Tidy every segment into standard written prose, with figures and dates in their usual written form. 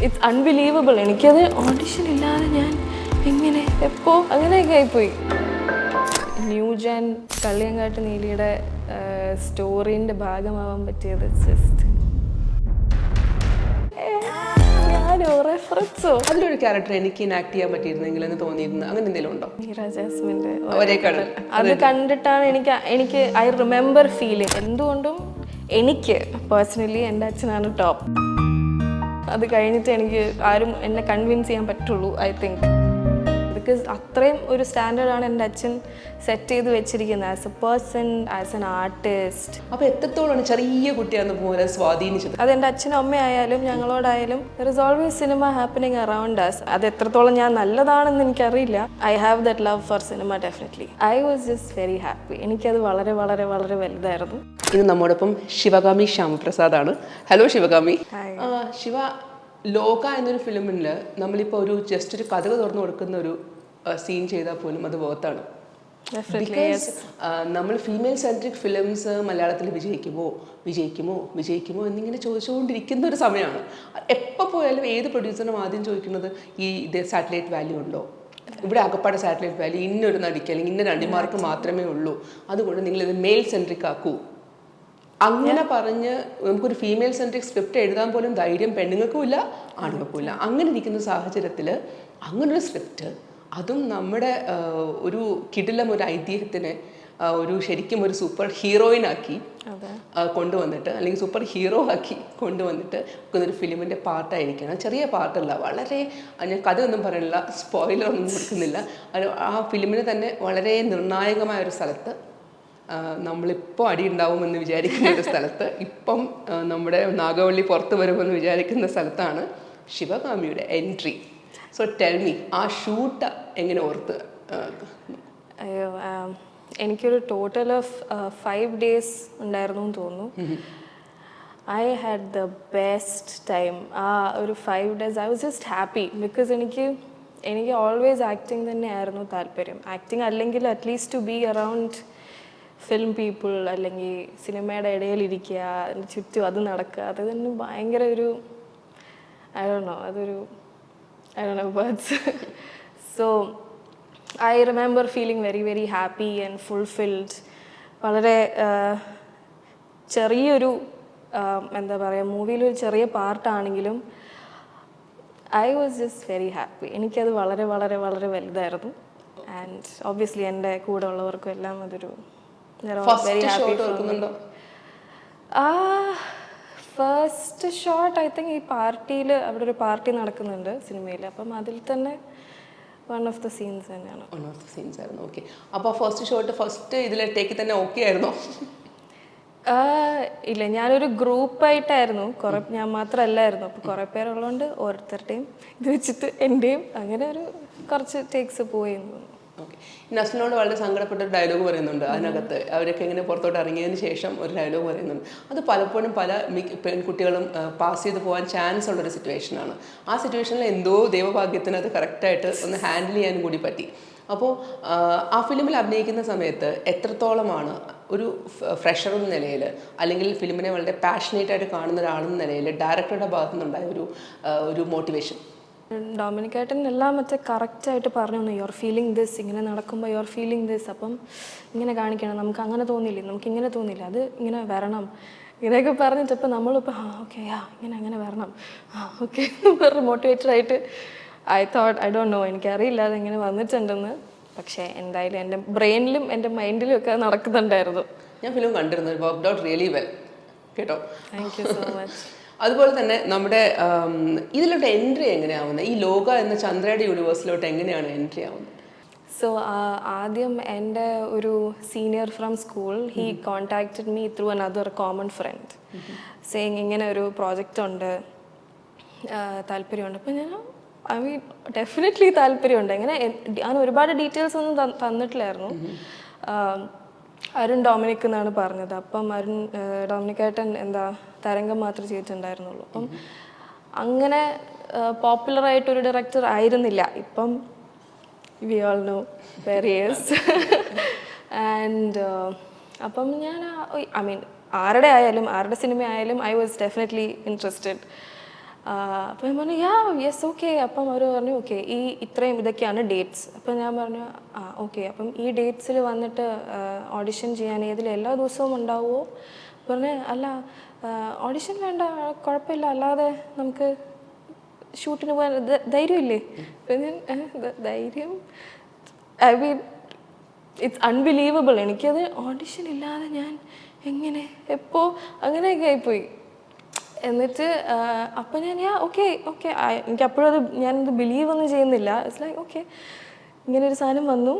It's unbelievable. എനിക്കത് audition ഇല്ലാതെ ഞാൻ എങ്ങനെ എപ്പോ അങ്ങനെയൊക്കെ ആയിപ്പോയി. ന്യൂജൻ കള്ളിയങ്കാട്ട് നീലിയുടെ സ്റ്റോറീൻ്റെ ഭാഗമാവാൻ പറ്റിയത് ജസ്റ്റ് ഞാനോ റെഫറൻസോ. അതിലൊരു ക്യാരക്ടർ എനിക്ക് ഇനാക്ട് ചെയ്യാൻ പറ്റിയിരുന്നെങ്കിൽ എന്ന് തോന്നിയിരുന്നു, അങ്ങനെ എന്തെങ്കിലും ഉണ്ടോ? മീര ജാസ്മിൻ്റെ ഒരേ കടൽ. അത് കണ്ടിട്ടാണ് എനിക്ക് ഐ റിമെമ്പർ ഫീലിംഗ്. എന്തുകൊണ്ടും എനിക്ക് പേഴ്സണലി എൻ്റെ അച്ഛനാണ് ടോപ്പ്. അത് കഴിഞ്ഞിട്ട് എനിക്ക് ആരും എന്നെ കൺവിൻസ് ചെയ്യാൻ പറ്റുള്ളൂ, ഐ തിങ്ക്. ബിക്കോസ് അത്രയും ഒരു സ്റ്റാൻഡേർഡാണ് എൻ്റെ അച്ഛൻ സെറ്റ് ചെയ്ത് വെച്ചിരിക്കുന്നത് as a person, as an artist. അപ്പോൾ എത്രത്തോളമാണ് ചെറിയ കുട്ടിയാണെന്ന് പോലെ സ്വാധീനിച്ചത്? അത് എൻ്റെ അച്ഛനും അമ്മയായാലും ഞങ്ങളോടായാലും there is always cinema happening around us. അത് എത്രത്തോളം ഞാൻ നല്ലതാണെന്ന് എനിക്കറിയില്ല. I have that love for cinema definitely. I was just very happy. എനിക്കത് വളരെ വളരെ വളരെ വലുതായിരുന്നു. ഇന്ന് നമ്മോടൊപ്പം ശിവഗാമി ശ്യാമപ്രസാദാണ്. ഹലോ ശിവഗാമി. ശിവ, ലോക എന്നൊരു ഫിലിമിൽ നമ്മളിപ്പോൾ ജസ്റ്റ് ഒരു കഥ തുറന്നു കൊടുക്കുന്ന ഒരു സീൻ ചെയ്താൽ പോലും അത് വർത്താണ്. ബിക്കോസ് നമ്മൾ ഫീമെയിൽ സെൻട്രിക് ഫിലിംസ് മലയാളത്തിൽ വിജയിക്കുമോ എന്നിങ്ങനെ ചോദിച്ചുകൊണ്ടിരിക്കുന്ന ഒരു സമയമാണ്. എപ്പോൾ പോയാലും ഏത് പ്രൊഡ്യൂസറിനും ആദ്യം ചോദിക്കുന്നത് ഇത് സാറ്റലൈറ്റ് വാല്യൂ ഉണ്ടോ, ഇവിടെ അകപ്പാടെ സാറ്റലൈറ്റ് വാല്യൂ ഇന്നൊരു നടിക്ക് അല്ലെങ്കിൽ ഇന്ന നടിമാർക്ക് മാത്രമേ ഉള്ളൂ, അതുകൊണ്ട് നിങ്ങളിത് മെയിൽ സെൻട്രിക് ആക്കൂ. അങ്ങനെ പറഞ്ഞ് നമുക്കൊരു ഫീമെയിൽ സെൻട്രിക് സ്ക്രിപ്റ്റ് എഴുതാൻ പോലും ധൈര്യം പെണ്ണുങ്ങൾക്കും ഇല്ല, ആണുങ്ങൾക്കും ഇല്ല. അങ്ങനെ ഇരിക്കുന്ന സാഹചര്യത്തിൽ അങ്ങനൊരു സ്ക്രിപ്റ്റ്, അതും നമ്മുടെ ഒരു കിടിലം ഒരു ഐതിഹ്യത്തിനെ ശരിക്കും ഒരു സൂപ്പർ ഹീറോയിനാക്കി കൊണ്ടുവന്നിട്ട്, അല്ലെങ്കിൽ സൂപ്പർ ഹീറോ ആക്കി കൊണ്ടുവന്നിട്ട് ഒരു ഫിലിമിൻ്റെ പാർട്ടായിരിക്കണം. ചെറിയ പാർട്ടല്ല, വളരെ, ഞാൻ കഥയൊന്നും പറയണില്ല, സ്പോയിലർ ഒന്നും കൊടുക്കുന്നില്ല. ആ ഫിലിമിന് തന്നെ വളരെ നിർണായകമായ ഒരു സ്ഥലത്ത്, നമ്മളിപ്പോൾ അടി ഉണ്ടാവുമെന്ന് വിചാരിക്കുന്ന ഒരു സ്ഥലത്ത്, ഇപ്പം നമ്മുടെ നാഗവള്ളി പുറത്ത് വരുമെന്ന് വിചാരിക്കുന്ന സ്ഥലത്താണ് ശിവഗാമിയുടെ എൻട്രി. സോ ടെൽ മീ, ആ ഷൂട്ട് എങ്ങനെ ഓർത്ത്? അയ്യോ, എനിക്കൊരു ടോട്ടൽ ഓഫ് 5 days ഉണ്ടായിരുന്നു എന്ന് തോന്നുന്നു. I had the best time. ആ ഒരു 5 days I was just happy. Because എനിക്ക് ഓൾവേസ് ആക്ടിങ് തന്നെയായിരുന്നു താല്പര്യം. ആക്ടിങ് അല്ലെങ്കിൽ at least two be around film people, അല്ലെങ്കിൽ സിനിമയുടെ ഇടയിലിരിക്കുക, അതിൻ്റെ ചുറ്റും അത് നടക്കുക, അത് തന്നെ ഭയങ്കര ഒരു I don't know words. So I remember feeling very very happy and fulfilled. വളരെ ചെറിയൊരു എന്താ പറയുക, മൂവിയിലൊരു ചെറിയ പാർട്ടാണെങ്കിലും I was just very happy. എനിക്കത് വളരെ വളരെ വളരെ വലുതായിരുന്നു. ആൻഡ് ഒബ്വിയസ്ലി എൻ്റെ കൂടെ ഉള്ളവർക്കും എല്ലാം അതൊരു ഫസ്റ്റ് ഷോട്ട് ഐ തിങ്ക് ഈ പാർട്ടിയിൽ, അവിടെ ഒരു പാർട്ടി നടക്കുന്നുണ്ട് സിനിമയിൽ, അപ്പം അതിൽ തന്നെ വൺ ഓഫ് ദ സീൻസ് തന്നെയാണ്. ഓക്കെ. അപ്പോൾ ഫസ്റ്റ് ഇതിലെ ടേക്ക് തന്നെ ഓക്കെ ആയിരുന്നോ? ഇല്ല, ഞാനൊരു ഗ്രൂപ്പായിട്ടായിരുന്നു, ഞാൻ മാത്രമല്ലായിരുന്നു. അപ്പോൾ കുറേ പേരുള്ളതുകൊണ്ട് ഓരോരുത്തരുടെയും ഇത് വെച്ചിട്ട് എൻ്റെയും അങ്ങനെ കുറച്ച് ടേക്സ് പോയി. ഓക്കെ. നസ്ലിനോട് വളരെ സങ്കടപ്പെട്ട ഒരു ഡയലോഗ് പറയുന്നുണ്ട് അതിനകത്ത്. അവരൊക്കെ ഇങ്ങനെ പുറത്തോട്ട് ഇറങ്ങിയതിന് ശേഷം ഒരു ഡയലോഗ് പറയുന്നുണ്ട്. അത് പലപ്പോഴും പല പെൺകുട്ടികളും പാസ് ചെയ്ത് പോകാൻ ചാൻസ് ഉള്ളൊരു സിറ്റുവേഷനാണ്. ആ സിറ്റുവേഷനിൽ എന്തോ ദൈവഭാഗ്യത്തിന് അത് കറക്റ്റായിട്ട് ഒന്ന് ഹാൻഡിൽ ചെയ്യാനും കൂടി പറ്റി. അപ്പോൾ ആ ഫിലിമിൽ അഭിനയിക്കുന്ന സമയത്ത് എത്രത്തോളമാണ് ഒരു ഫ്രഷർ എന്ന നിലയിൽ, അല്ലെങ്കിൽ ഫിലിമിനെ വളരെ പാഷനേറ്റായിട്ട് കാണുന്ന ഒരാളെന്ന നിലയിൽ ഡയറക്ടറുടെ ഭാഗത്തു നിന്നുണ്ടായ ഒരു മോട്ടിവേഷൻ? ഡൊമിനിക് ഏട്ടൻ എല്ലാം കറക്റ്റായിട്ട് പറഞ്ഞു, യുവർ ഫീലിംഗ് ദിസ്, ഇങ്ങനെ നടക്കുമ്പോൾ യുവർ ഫീലിംഗ് ദിസ്, അപ്പം ഇങ്ങനെ കാണിക്കണം, നമുക്ക് അങ്ങനെ തോന്നില്ലേ, നമുക്ക് ഇങ്ങനെ തോന്നില്ല, അത് ഇങ്ങനെ വരണം, ഇങ്ങനെയൊക്കെ പറഞ്ഞിട്ടപ്പോൾ നമ്മളിപ്പോൾ ഓക്കെ ഇങ്ങനെ വരണം, ഓക്കെ പറഞ്ഞ് മോട്ടിവേറ്റഡ് ആയിട്ട് ഐ ഡോണ്ട് നോ, എനിക്കറിയില്ല അതെങ്ങനെ വന്നിട്ടുണ്ടെന്ന്. പക്ഷേ എന്തായാലും എൻ്റെ ബ്രെയിനിലും എൻ്റെ മൈൻഡിലും ഒക്കെ നടക്കുന്നുണ്ടായിരുന്നു. ഞാൻ ഫിലിം കണ്ടിരുന്നു, വർക്ക്ഡ് ഔട്ട് റിയലി വെൽ കേട്ടോ. Thank you so much. അതുപോലെ തന്നെ നമ്മുടെ ഇതിലോട്ട് എൻട്രി എങ്ങനെയാവുന്നത്? ഈ ലോക എന്ന ചന്ദ്രയുടെ യൂണിവേഴ്സിലോട്ട് എങ്ങനെയാണ് എൻട്രി ആവുന്നത്? സോ ആദ്യം എൻ്റെ ഒരു senior from school, he contacted me through another common friend saying ഇങ്ങനെ ഒരു പ്രോജക്റ്റ് ഉണ്ട്, താല്പര്യമുണ്ട്. അപ്പോൾ ഐ മീൻ ഡെഫിനറ്റ്ലി താല്പര്യമുണ്ട്. അങ്ങനെ ഞാൻ ഒരുപാട് ഡീറ്റെയിൽസ് ഒന്നും തന്നിട്ടില്ലായിരുന്നു. അരുൺ ഡൊമിനിക് എന്നാണ് പറഞ്ഞത്. അപ്പം ഡൊമിനിക് ഏട്ടൻ തരംഗം മാത്രമേ ചെയ്തിട്ടുണ്ടായിരുന്നുള്ളൂ. അപ്പം അങ്ങനെ പോപ്പുലറായിട്ടൊരു ഡയറക്ടർ ആയിരുന്നില്ല. ഇപ്പം we all no were he is. And അപ്പം ഐ മീൻ ആരുടെ സിനിമ ആയാലും ഐ വാസ് ഡെഫിനറ്റ്ലി ഇൻട്രസ്റ്റഡ്. അപ്പോൾ ഞാൻ പറഞ്ഞു യെസ് ഓക്കെ. അപ്പം അവർ പറഞ്ഞു ഓക്കെ ഇത്രയും ഇതൊക്കെയാണ് ഡേറ്റ്സ്. അപ്പം ഞാൻ പറഞ്ഞു ഓക്കെ അപ്പം ഈ ഡേറ്റ്സിൽ വന്നിട്ട് ഓഡിഷൻ ചെയ്യാൻ എല്ലാ ദിവസവും ഉണ്ടാവുമോ? പറഞ്ഞു അല്ല ഓഡിഷൻ വേണ്ട, കുഴപ്പമില്ല, അല്ലാതെ നമുക്ക് ഷൂട്ടിന് പോകാൻ ധൈര്യമില്ലേ? ധൈര്യം ഐ മീൻ ഇറ്റ്സ് അൺബിലീവബിൾ. എനിക്കത് ഓഡിഷൻ ഇല്ലാതെ ഞാൻ എങ്ങനെ എപ്പോൾ അങ്ങനെയൊക്കെ ആയിപ്പോയി. എന്നിട്ട് അപ്പം ഞാൻ ഓക്കെ എനിക്ക് അപ്പോഴും അത് ഞാനത് ബിലീവ് ഒന്നും ചെയ്യുന്നില്ല. ഇറ്റ്സ് ലൈക്ക് ഓക്കെ ഇങ്ങനൊരു സാധനം വന്നു,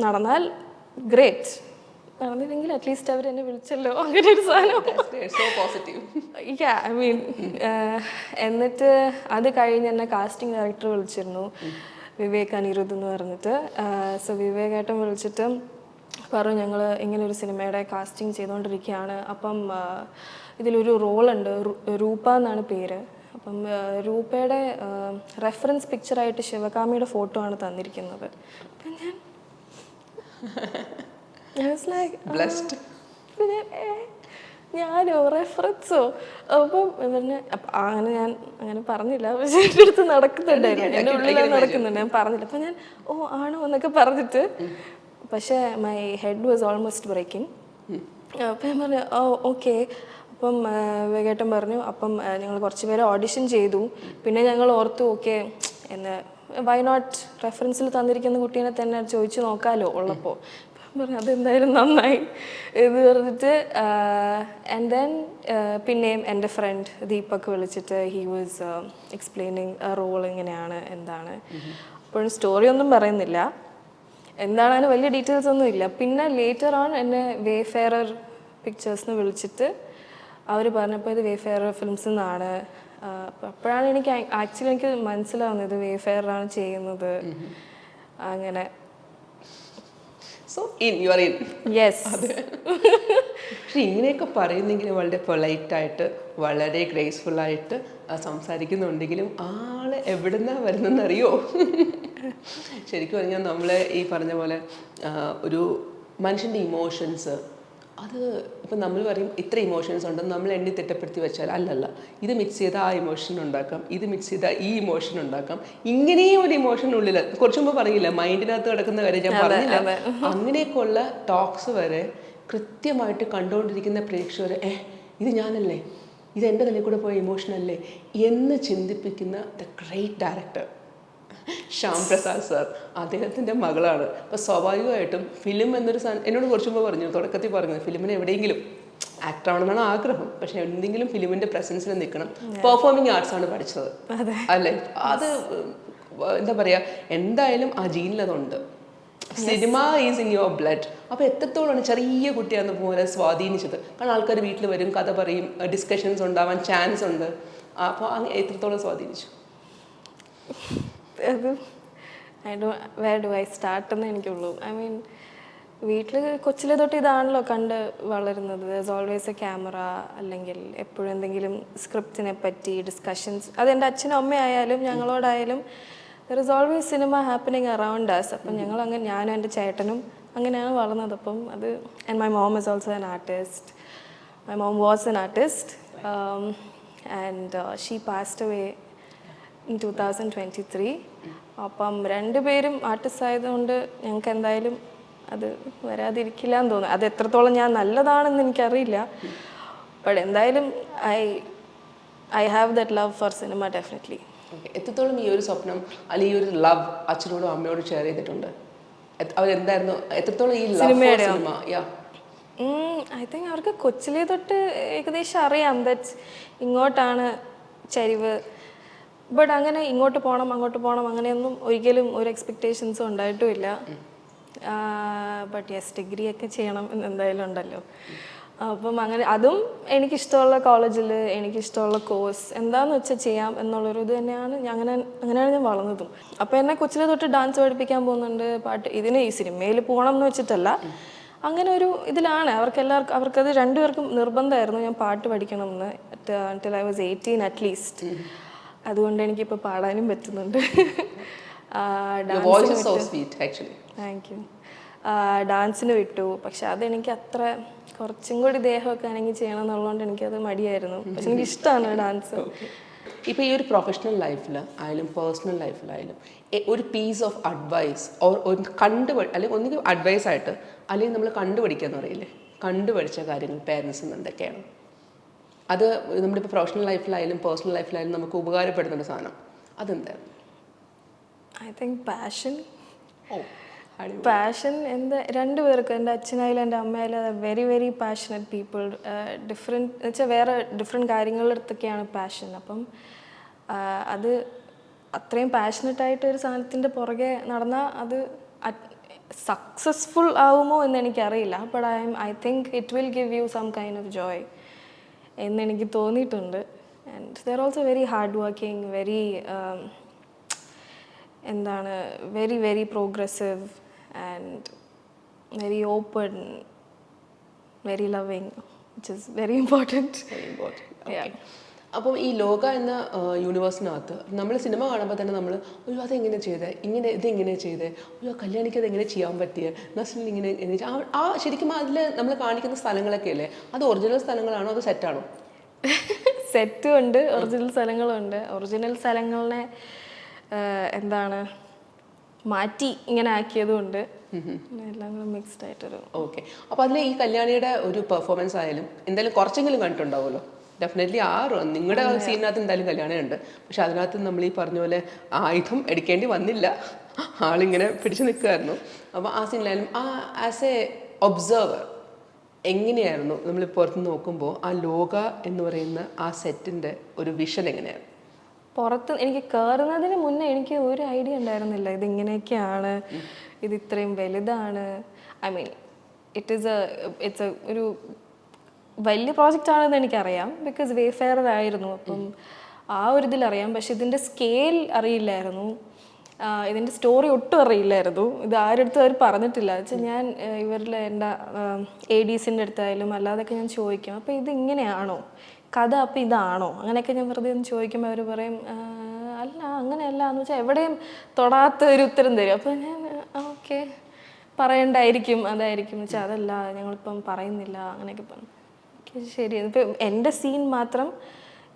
നടന്നാൽ ഗ്രേറ്റ്, നടന്നില്ലെങ്കിൽ അറ്റ്ലീസ്റ്റ് അവർ എന്നെ വിളിച്ചല്ലോ, അങ്ങനെ ഒരു സാധനം. ഐ മീൻ എന്നിട്ട് അത് കഴിഞ്ഞ് എന്നെ കാസ്റ്റിംഗ് ഡയറക്ടർ വിളിച്ചിരുന്നു, വിവേക് അനിരുദ്ധ് എന്ന് പറഞ്ഞിട്ട്. സോ വിവേകേട്ടൻ വിളിച്ചിട്ട് പറഞ്ഞു ഞങ്ങൾ ഇങ്ങനെ ഒരു സിനിമയുടെ കാസ്റ്റിംഗ് ചെയ്തുകൊണ്ടിരിക്കുകയാണ്, അപ്പം ഇതിലൊരു റോളുണ്ട്, രൂപ എന്നാണ് പേര്. അപ്പം രൂപയുടെ റെഫറൻസ് പിക്ചറായിട്ട് ശിവകാമിയുടെ ഫോട്ടോ ആണ് തന്നിരിക്കുന്നത്. അപ്പം ഞാനോ റെഫറൻസോ? അപ്പം പറഞ്ഞ അങ്ങനെ ഞാൻ അങ്ങനെ പറഞ്ഞില്ല, പക്ഷെ എൻ്റെ അടുത്ത് നടക്കുന്നുണ്ടായിരുന്നു, എൻ്റെ ഉള്ളിൽ നടക്കുന്നുണ്ട്, ഞാൻ പറഞ്ഞില്ല. അപ്പം ഞാൻ ആണോ എന്നൊക്കെ പറഞ്ഞിട്ട്, പക്ഷേ my head was almost breaking. അപ്പം ഞാൻ പറഞ്ഞു ഓക്കെ. അപ്പം വേഗേട്ടൻ പറഞ്ഞു അപ്പം ഞങ്ങൾ കുറച്ച് പേര് ഓഡിഷൻ ചെയ്തു, പിന്നെ ഞങ്ങൾ ഓർത്തു ഓക്കെ എന്ന് വൈ നോട്ട് റെഫറൻസിൽ തന്നിരിക്കുന്ന കുട്ടീനെ തന്നെ ചോദിച്ചു നോക്കാമല്ലോ ഉള്ളപ്പോൾ. പറഞ്ഞു അതെന്തായാലും നന്നായി എന്ന് പറഞ്ഞിട്ട്. ആൻഡ് ദെൻ പിന്നെയും എൻ്റെ ഫ്രണ്ട് ദീപക് വിളിച്ചിട്ട് ഹി വാസ് എക്സ്പ്ലെയിനിങ് റോൾ എങ്ങനെയാണ് എന്താണ്. അപ്പോഴും സ്റ്റോറി ഒന്നും പറയുന്നില്ല, എന്താണ് അതിന് വലിയ ഡീറ്റെയിൽസ് ഒന്നും ഇല്ല. പിന്നെ ലേറ്റർ ഓൺ എന്നെ വേഫെയറർ പിക്ചേഴ്സിന് വിളിച്ചിട്ട് അവർ പറഞ്ഞപ്പോൾ ഇത് വേഫെയറർ ഫിലിംസിൽ നിന്നാണ്. അപ്പോഴാണ് എനിക്ക് മനസ്സിലാവുന്നത് ഇത് വേഫെയറാണ് ചെയ്യുന്നത്. അങ്ങനെ so you are in. Yes. പക്ഷെ ഇങ്ങനെയൊക്കെ പറയുന്നെങ്കിലും വളരെ പൊളൈറ്റായിട്ട് വളരെ ഗ്രേസ്ഫുള്ളായിട്ട് സംസാരിക്കുന്നുണ്ടെങ്കിലും ആള് എവിടുന്നാ വരുന്നതെന്നറിയോ? ശരിക്കും പറഞ്ഞാൽ നമ്മൾ ഈ പറഞ്ഞ പോലെ ഒരു മനുഷ്യൻ്റെ ഇമോഷൻസ്, അത് ഇപ്പം നമ്മൾ പറയും ഇത്ര ഇമോഷൻസ് ഉണ്ടെന്ന് നമ്മൾ എണ്ണി തിട്ടപ്പെടുത്തി വെച്ചാൽ അല്ലല്ല, ഇത് മിക്സ് ചെയ്താൽ ആ ഇമോഷൻ ഉണ്ടാക്കാം, ഇത് മിക്സ് ചെയ്താൽ ഈ ഇമോഷൻ ഉണ്ടാക്കാം. ഇങ്ങനെയും ഒരു ഇമോഷനുള്ളിൽ കുറച്ചു മുമ്പ് പറയില്ല മൈൻഡിനകത്ത് കിടക്കുന്ന കാര്യം ഞാൻ പറഞ്ഞില്ല, അങ്ങനെയൊക്കെയുള്ള ടോക്സ് വരെ കൃത്യമായിട്ട് കണ്ടുകൊണ്ടിരിക്കുന്ന പ്രേക്ഷകർ ഇത് ഞാനല്ലേ, ഇത് എൻ്റെ തലയിൽ കൂടെ പോയ ഇമോഷനല്ലേ എന്ന് ചിന്തിപ്പിക്കുന്ന the great director Shyam Prasad sir. അദ്ദേഹത്തിൻ്റെ മകളാണ്. അപ്പോൾ സ്വാഭാവികമായിട്ടും ഫിലിം എന്നൊരു എന്നോട് കുറച്ച് മുമ്പ് പറഞ്ഞു, തുടക്കത്തിൽ പറഞ്ഞത് ഫിലിമിന് എവിടെയെങ്കിലും ആക്ടർ ആവണമെന്നാണ് ആഗ്രഹം, പക്ഷെ എന്തെങ്കിലും ഫിലിമിൻ്റെ പ്രസൻസിൽ നിൽക്കണം. പെർഫോമിംഗ് ആർട്സ് ആണ് പഠിച്ചത് അല്ലേ? അത് എന്താ പറയുക, എന്തായാലും ആ ജീനിലതുണ്ട്. Cinema is in your blood. അപ്പോൾ എത്രത്തോളമാണ് ചെറിയ കുട്ടിയാണെന്ന് പോലെ സ്വാധീനിച്ചത്. കാരണം ആൾക്കാർ വീട്ടിൽ വരും, കഥ പറയും, ഡിസ്കഷൻസ് ഉണ്ടാവാൻ ചാൻസ് ഉണ്ട്. അപ്പോൾ എത്രത്തോളം സ്വാധീനിച്ചു? അത് വേർ ഡു ഐ സ്റ്റാർട്ട് എന്ന് എനിക്കുള്ളൂ. ഐ മീൻ വീട്ടിൽ കൊച്ചിലെ തൊട്ട് ഇതാണല്ലോ കണ്ട് വളരുന്നത്. ദെയർസ് ഓൾവേസ് എ ക്യാമറ, അല്ലെങ്കിൽ എപ്പോഴും എന്തെങ്കിലും സ്ക്രിപ്റ്റിനെ പറ്റി ഡിസ്കഷൻസ്. അതെൻ്റെ അച്ഛനും അമ്മയായാലും ഞങ്ങളോടായാലും there is always cinema happening around us. അപ്പം ഞങ്ങളങ്ങനെ, ഞാനും എൻ്റെ ചേട്ടനും അങ്ങനെയാണ് വളർന്നത്. അപ്പം അത് and my mom is also an artist. My mom was an artist and she passed away in 2023. അപ്പം രണ്ടുപേരും ആർട്ടിസ്റ്റ് ആയതുകൊണ്ട് ഞങ്ങൾക്ക് എന്തായാലും അത് വരാതിരിക്കില്ല എന്ന് തോന്നുന്നു. അത് എത്രത്തോളം ഞാൻ നല്ലതാണെന്ന് എനിക്കറിയില്ല, ബട്ട് എന്തായാലും I have that love for cinema definitely. എത്രത്തോളം ഈ ഒരു സ്വപ്നം അല്ലെങ്കിൽ ഈ ഒരു ലവ് അച്ഛനോടും അമ്മയോടും ഷെയർ ചെയ്തിട്ടുണ്ട്? അവരെന്തായിരുന്നു എത്രത്തോളം ഈ സിനിമയുടെ ഐ തിങ്ക് അവർക്ക് കൊച്ചിലെ തൊട്ട് ഏകദേശം അറിയാം ദറ്റ് ഇങ്ങോട്ടാണ് ചരിവ്. ബട്ട് അങ്ങനെ ഇങ്ങോട്ട് പോകണം അങ്ങോട്ട് പോകണം അങ്ങനെയൊന്നും ഒരിക്കലും ഒരു എക്സ്പെക്റ്റേഷൻസും ഉണ്ടായിട്ടുമില്ല. ബട്ട് യെസ്, ഡിഗ്രിയൊക്കെ ചെയ്യണം എന്ന് എന്തായാലും ഉണ്ടല്ലോ. അപ്പം അങ്ങനെ അതും എനിക്കിഷ്ടമുള്ള കോളേജിൽ എനിക്കിഷ്ടമുള്ള കോഴ്സ് എന്താണെന്ന് വെച്ചാൽ ചെയ്യാം എന്നുള്ളൊരു ഇത് തന്നെയാണ്. അങ്ങനെയാണ് ഞാൻ വളർന്നതും. അപ്പോൾ എന്നെ കൊച്ചിലെ തൊട്ട് ഡാൻസ് പഠിപ്പിക്കാൻ പോകുന്നുണ്ട്, പാട്ട്. ഇതിന് ഈ സിനിമയിൽ പോകണം എന്ന് വെച്ചിട്ടല്ല, അങ്ങനെ ഒരു ഇതിലാണ്. അവർക്കത് രണ്ടുപേർക്കും നിർബന്ധമായിരുന്നു ഞാൻ പാട്ട് പഠിക്കണം എന്ന്. until I was 18 at least. അതുകൊണ്ട് എനിക്കിപ്പോൾ പാടാനും പറ്റുന്നുണ്ട്. Thank you. ഡാൻസിന് വിട്ടു, പക്ഷെ അതെനിക്ക് അത്ര കുറച്ചും കൂടി ദേഹമൊക്കെ അനങ്ങി ചെയ്യണം എന്നുള്ളതുകൊണ്ട് എനിക്കത് മടിയായിരുന്നു. പക്ഷെ എനിക്കിഷ്ടമാണ് ഡാൻസ്. ഇപ്പോൾ ഈ ഒരു പ്രൊഫഷണൽ ലൈഫിൽ ആയാലും പേഴ്സണൽ ലൈഫിലായാലും ഒരു പീസ് ഓഫ് അഡ്വൈസ് ഓർ അല്ലെങ്കിൽ ഒന്നുകിൽ അഡ്വൈസ് ആയിട്ട് അല്ലെങ്കിൽ നമ്മൾ കണ്ടുപിടിക്കുക എന്ന് പറയില്ലേ, കണ്ടുപിടിച്ച കാര്യങ്ങൾ പേരൻസിൽ നിന്ന് എന്തൊക്കെയാണ്? അത് നമ്മളിപ്പോൾ പ്രൊഫഷണൽ ലൈഫിലായാലും പേഴ്സണൽ ലൈഫിലായാലും നമുക്ക് ഉപകാരപ്പെടുന്നൊരു സാധനം അതെന്തായിരുന്നു? I think passion. Oh, passion രണ്ടുപേർക്കും, എൻ്റെ അച്ഛനായാലും എൻ്റെ അമ്മയായാലും very very passionate people. Different എന്ന് വെച്ചാൽ വേറെ ഡിഫറെൻറ്റ് കാര്യങ്ങളെടുത്തൊക്കെയാണ് പാഷൻ. അപ്പം അത് അത്രയും പാഷനറ്റായിട്ട് ഒരു സാധനത്തിൻ്റെ പുറകെ നടന്നാൽ അത് സക്സസ്ഫുൾ ആവുമോ എന്ന് എനിക്കറിയില്ല. But I think it will give you some kind of joy എന്നെനിക്ക് തോന്നിയിട്ടുണ്ട്. And they're also very hard working, very very progressive and very open, very loving, which is very important. അപ്പം ഈ ലോക എന്ന യൂണിവേഴ്സിനകത്ത് നമ്മൾ സിനിമ കാണുമ്പോൾ തന്നെ നമ്മൾ അയ്യോ അതെങ്ങനെ ചെയ്തേ, ഇതെങ്ങനെ ചെയ്തേ, അയ്യോ കല്യാണിക്ക് അതെങ്ങനെ ചെയ്യാൻ പറ്റിയ, നസ്ലിൻ ഇങ്ങനെ ശരിക്കും അതിൽ നമ്മൾ കാണിക്കുന്ന സ്ഥലങ്ങളൊക്കെ അല്ലേ, അത് ഒറിജിനൽ സ്ഥലങ്ങളാണോ അതോ സെറ്റാണോ? സെറ്റും ഉണ്ട്, ഒറിജിനൽ സ്ഥലങ്ങളും ഉണ്ട്. ഒറിജിനൽ സ്ഥലങ്ങളിനെ മാറ്റി ഇങ്ങനെ ആക്കിയതുകൊണ്ട് എല്ലാം കൂടെ മിക്സ്ഡ് ആയിട്ടൊരു. ഓക്കെ, അപ്പോൾ അതിൽ ഈ കല്യാണിയുടെ ഒരു പെർഫോമൻസ് ആയാലും എന്തായാലും കുറച്ചെങ്കിലും കണ്ടിട്ടുണ്ടാവുമല്ലോ ഡെഫിനറ്റ്ലി. നിങ്ങളുടെ സീനിനകത്ത് എന്തായാലും കല്യാണം ഉണ്ട്, പക്ഷെ അതിനകത്ത് നമ്മൾ ഈ പറഞ്ഞ പോലെ ആയുധം എടുക്കേണ്ടി വന്നില്ല, ആളിങ്ങനെ പിടിച്ചു നിൽക്കുമായിരുന്നു. അപ്പോൾ ആ സീനിലായാലും ആസ് എ ഒബ്സർവർ എങ്ങനെയായിരുന്നു നമ്മൾ പുറത്ത് നോക്കുമ്പോൾ ആ ലോക എന്ന് പറയുന്ന ആ സെറ്റിൻ്റെ ഒരു വിഷൻ എങ്ങനെയായിരുന്നു? പുറത്ത് എനിക്ക് കയറുന്നതിന് മുന്നേ എനിക്ക് ഒരു ഐഡിയ ഉണ്ടായിരുന്നില്ല ഇതിങ്ങനെയൊക്കെയാണ്, ഇത് ഇത്രയും വലുതാണ്. ഐ മീൻ ഇറ്റ്സ് ഒരു വലിയ പ്രോജക്റ്റ് ആണെന്ന് എനിക്കറിയാം, ബിക്കോസ് വേഫെയർ ആയിരുന്നു. അപ്പം ആ ഒരു ഇതിലറിയാം, പക്ഷെ ഇതിൻ്റെ സ്കെയിൽ അറിയില്ലായിരുന്നു, ഇതിൻ്റെ സ്റ്റോറി ഒട്ടും അറിയില്ലായിരുന്നു. ഇത് ആരെടുത്തും അവർ പറഞ്ഞിട്ടില്ല. വെച്ചാൽ ഞാൻ എൻ്റെ ADസിൻ്റെ അടുത്തായാലും അല്ലാതൊക്കെ ഞാൻ ചോദിക്കും, അപ്പോൾ ഇത് ഇങ്ങനെയാണോ കഥ, അപ്പം ഇതാണോ, അങ്ങനെയൊക്കെ ഞാൻ വെറുതെ ഒന്ന് ചോദിക്കുമ്പോൾ അവർ പറയും അല്ല അങ്ങനെയല്ല എന്ന് വെച്ചാൽ എവിടെയും തൊടാത്ത ഒരു ഉത്തരം തരും. അപ്പോൾ ഞാൻ ഓക്കെ പറയണ്ടായിരിക്കും, അതായിരിക്കും എന്ന് വെച്ചാൽ അതല്ല ഞങ്ങളിപ്പം പറയുന്നില്ല അങ്ങനെയൊക്കെ പറഞ്ഞു. ശരി, ഇപ്പം എൻ്റെ സീൻ മാത്രം